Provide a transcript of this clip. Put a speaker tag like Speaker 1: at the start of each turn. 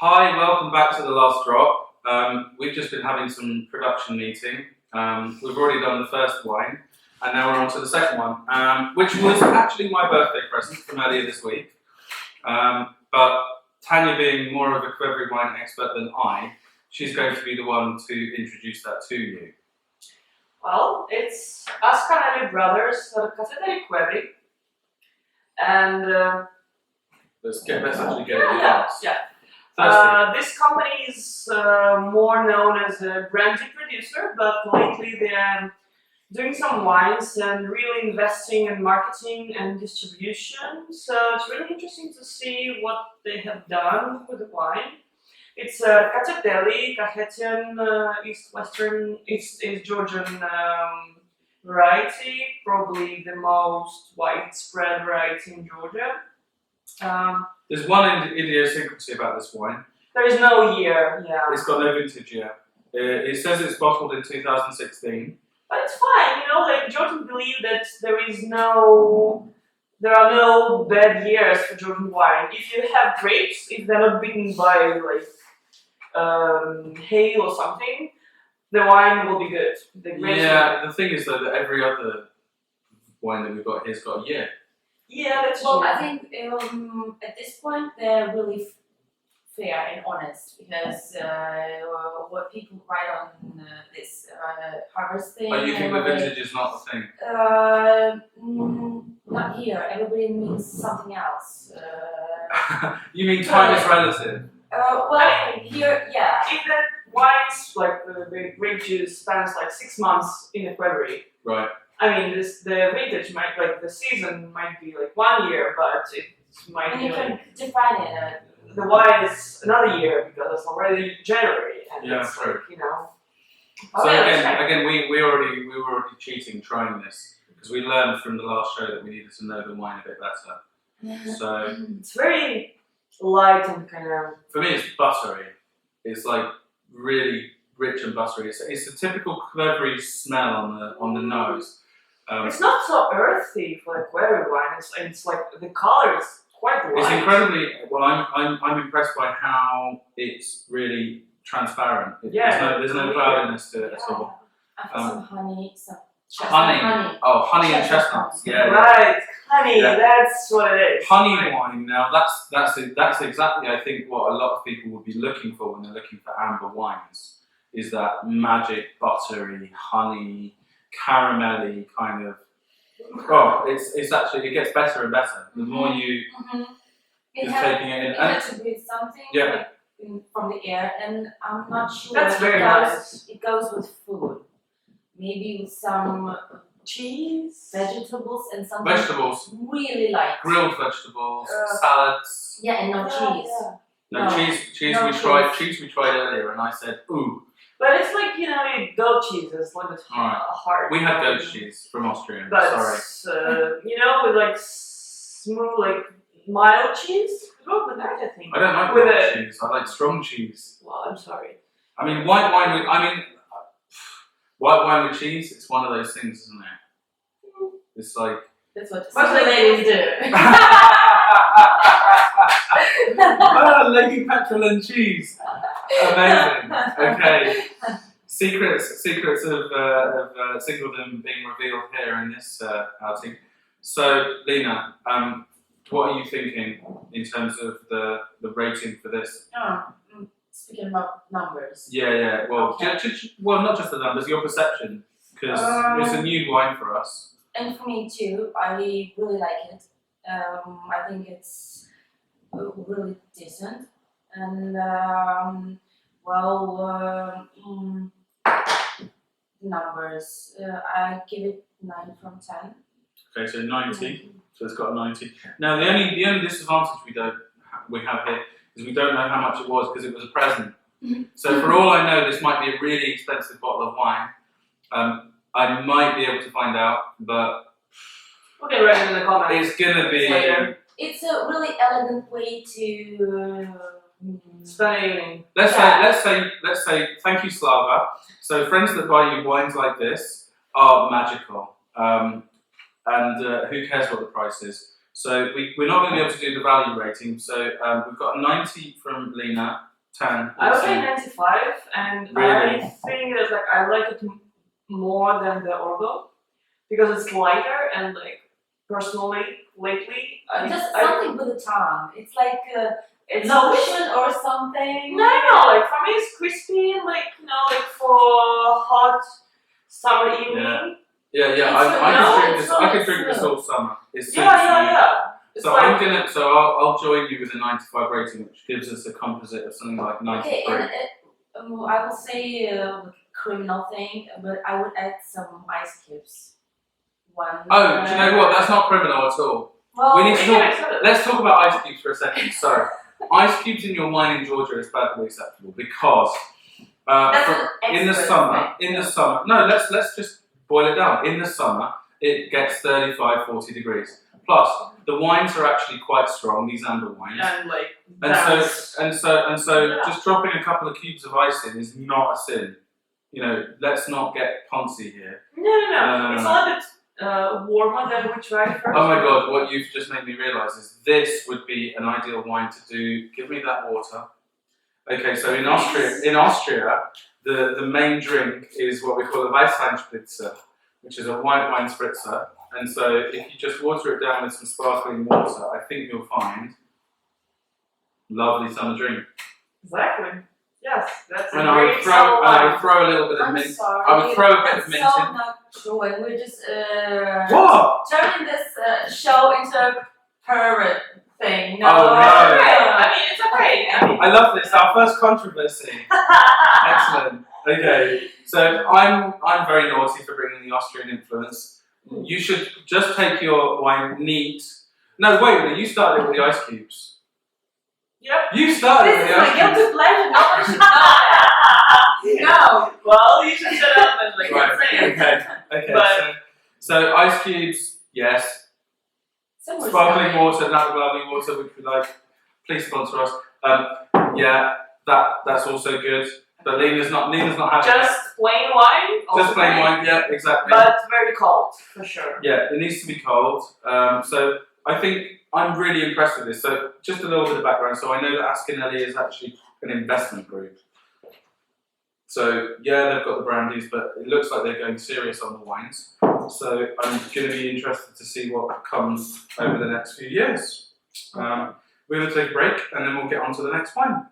Speaker 1: Hi, welcome back to The Last Drop. We've just been having some production meeting. We've already done the first wine, and now we're on to the second one, which was actually my birthday present from earlier this week. But Tanya, being more of a Qvevri wine expert than I, she's going to be the one to introduce that to you.
Speaker 2: Well, it's Ascanelli Brothers, Casseteri Qvevri, and
Speaker 1: Let's actually get it.
Speaker 2: this company is more known as a brandy producer, but lately they're doing some wines and really investing in marketing and distribution. So it's really interesting to see what they have done with the wine. It's Cacciatelli, Cahetian, East Georgian variety, probably the most widespread variety in Georgia.
Speaker 1: There's one idiosyncrasy about this wine.
Speaker 2: There is no year,
Speaker 1: It's got no vintage year. It says it's bottled in 2016.
Speaker 2: But it's fine, like Georgians believe that there are no bad years for Georgian wine. If you have grapes, if they're not bitten by hail or something, the wine will be good.
Speaker 1: The thing is though that every other wine that we've got here's got a year.
Speaker 2: Yeah, that's
Speaker 3: Well,
Speaker 2: true.
Speaker 3: I think at this point they're really fair and honest because what people write on this harvesting.
Speaker 1: But you think the vintage is not a thing?
Speaker 3: Not here. Everybody means something else.
Speaker 1: You mean time is relative?
Speaker 3: Here, yeah.
Speaker 2: If that wines, like the grape juice, spans like 6 months in a Qvevri,
Speaker 1: Right.
Speaker 2: I mean, the vintage might, the season might be 1 year, but it might
Speaker 3: And
Speaker 2: be
Speaker 3: you can define it.
Speaker 2: the wine is another year because it's already January, and
Speaker 1: Yeah,
Speaker 2: it's
Speaker 1: true.
Speaker 2: Oh,
Speaker 1: So
Speaker 2: yeah, that's right.
Speaker 1: again, we were already cheating trying this because we learned from the last show that we needed to know the wine a bit better. So
Speaker 2: It's very light and kind of.
Speaker 1: for me, it's buttery. It's like really rich and buttery. It's a typical Qvevri smell on the nose.
Speaker 2: It's not so earthy for a Qvevri wine. It's like the color is quite light.
Speaker 1: It's incredibly well. I'm impressed by how it's really transparent. There's no cloudiness to it at all.
Speaker 3: I put some honey, some
Speaker 1: Honey. Oh, honey and chestnuts. Yeah.
Speaker 2: Right, honey.
Speaker 1: Yeah.
Speaker 2: That's what it is.
Speaker 1: Honey wine. Now that's exactly I think what a lot of people would be looking for when they're looking for amber wines is that magic buttery honey caramelly kind of. Oh, it's actually it gets better and better the more you
Speaker 3: It
Speaker 1: just taking it in.
Speaker 3: It has to be something
Speaker 1: Yeah.
Speaker 3: from the air, and I'm not sure.
Speaker 2: That's very nice.
Speaker 3: It goes with food, maybe with some
Speaker 2: Cheese,
Speaker 3: vegetables and something
Speaker 1: Vegetables,
Speaker 3: really light.
Speaker 1: grilled vegetables, salads.
Speaker 3: Yeah, and no cheese.
Speaker 1: No,
Speaker 3: No.
Speaker 1: cheese.
Speaker 3: No
Speaker 1: Cheese we tried earlier, and I said, ooh.
Speaker 2: but it's like you goat cheese is a little bit
Speaker 1: Alright.
Speaker 2: hard.
Speaker 1: We had goat cheese from Austria.
Speaker 2: But
Speaker 1: Sorry.
Speaker 2: with smooth mild cheese. Go with that, I think.
Speaker 1: I don't like
Speaker 2: with
Speaker 1: white cheese. I like strong cheese.
Speaker 2: Well, I'm sorry.
Speaker 1: I mean, white wine with cheese. It's one of those things, isn't it? It's like.
Speaker 3: That's what
Speaker 2: Most
Speaker 3: the ladies do.
Speaker 1: Lady petrol and cheese. Amazing. Okay. Secrets of singledom being revealed here in this outing. So, Lena, what are you thinking in terms of the rating for this?
Speaker 3: Speaking about numbers.
Speaker 1: Yeah. Well,
Speaker 3: Okay.
Speaker 1: well, not just the numbers, your perception, because it's a new wine for us.
Speaker 3: And for me too, I really like it. I think it's really decent. And numbers. I give it 9 from 10.
Speaker 1: Okay, so 90. So it's got a 90. Now the only disadvantage we have here is we don't know how much it was because it was a present. So for all I know, this might be a really expensive bottle of wine. I might be able to find out, but
Speaker 2: we'll get ready in the comments.
Speaker 1: it's gonna be.
Speaker 3: It's a really elegant way to
Speaker 2: spend an evening.
Speaker 1: Let's say thank you, Slava. So friends that buy you wines like this are magical, and who cares what the price is? So we're not going to be able to do the value rating. So we've got a 90 from Lena, 10.
Speaker 2: I would say 95, and
Speaker 1: Really?
Speaker 2: I think that like I like it more than the Orgo because it's lighter and like personally lately
Speaker 3: Just something with the tongue. It's like
Speaker 2: it's
Speaker 3: lotion or something.
Speaker 2: no, like for me it's crispy, like like for hot summer evening.
Speaker 1: Yeah.
Speaker 3: It's
Speaker 1: I
Speaker 3: no,
Speaker 1: can drink
Speaker 3: it's
Speaker 1: this.
Speaker 3: not
Speaker 1: I can drink this
Speaker 3: smooth.
Speaker 1: all summer. It's
Speaker 2: Yeah. It's
Speaker 1: So
Speaker 2: like,
Speaker 1: I'll join you with a 95 rating, which gives us a composite of something like 93.
Speaker 3: Okay, and I will say criminal thing, but I would add some ice cubes. One.
Speaker 1: Oh, do you know what? That's not criminal at all.
Speaker 3: Well,
Speaker 1: We need to
Speaker 2: we can
Speaker 1: talk.
Speaker 2: accept it.
Speaker 1: Let's talk about ice cubes for a second. So, ice cubes in your wine in Georgia is perfectly acceptable because
Speaker 3: That's an
Speaker 1: in the
Speaker 3: expert
Speaker 1: summer,
Speaker 3: thing.
Speaker 1: no, let's just boil it down. In the summer, it gets 35, 40 degrees. Plus, the wines are actually quite strong. These amber wines.
Speaker 2: And like
Speaker 1: And so,
Speaker 2: Yeah.
Speaker 1: just dropping a couple of cubes of ice in is not a sin. Let's not get poncy here.
Speaker 2: No. It's a little bit warmer than we tried first.
Speaker 1: Oh my god, what you've just made me realise is this would be an ideal wine to do. Give me that water. Okay, so in Austria, the main drink is what we call a Weißweinspritzer, which is a white wine spritzer. And so if you just water it down with some sparkling water, I think you'll find lovely summer drink.
Speaker 2: Exactly. Yes, that's a
Speaker 1: And I would
Speaker 2: great
Speaker 1: throw
Speaker 2: summer wine.
Speaker 1: a little bit of
Speaker 3: I'm
Speaker 1: mint.
Speaker 3: sorry.
Speaker 1: I would throw a bit of
Speaker 3: That's
Speaker 1: mint
Speaker 3: so
Speaker 1: in.
Speaker 3: not true, and we're just
Speaker 1: What?
Speaker 3: turning this show into a pervert thing. No.
Speaker 1: Oh, no.
Speaker 2: I mean, it's okay. I mean,
Speaker 1: I love this. Our first controversy. Excellent. Okay, so I'm very naughty for bringing the Austrian influence. You should just take your wine neat. No, wait a minute. You started it with the ice cubes.
Speaker 2: Yep.
Speaker 1: You started
Speaker 3: This
Speaker 1: with
Speaker 3: is
Speaker 1: the
Speaker 3: my
Speaker 1: ice cubes.
Speaker 3: guilty pleasure. No one should know. No.
Speaker 2: Well, you should shut up and like
Speaker 1: Right.
Speaker 2: say it.
Speaker 1: Okay.
Speaker 2: But-
Speaker 1: So ice cubes, yes.
Speaker 3: Someone's
Speaker 1: Sparkling
Speaker 3: dying.
Speaker 1: water, natural lovely water, which we like. Please sponsor us. Yeah, that's also good. But Lena's not having it.
Speaker 2: Just plain wine.
Speaker 1: Just
Speaker 2: also
Speaker 1: plain
Speaker 2: fine,
Speaker 1: wine, yeah, exactly.
Speaker 2: But very cold, for sure.
Speaker 1: Yeah, it needs to be cold. So I think I'm really impressed with this. So just a little bit of background. So I know that Ascanelli is actually an investment group. So yeah, they've got the brandies, but it looks like they're going serious on the wines. So I'm going to be interested to see what comes over the next few years. We're going to take a break and then we'll get on to the next wine.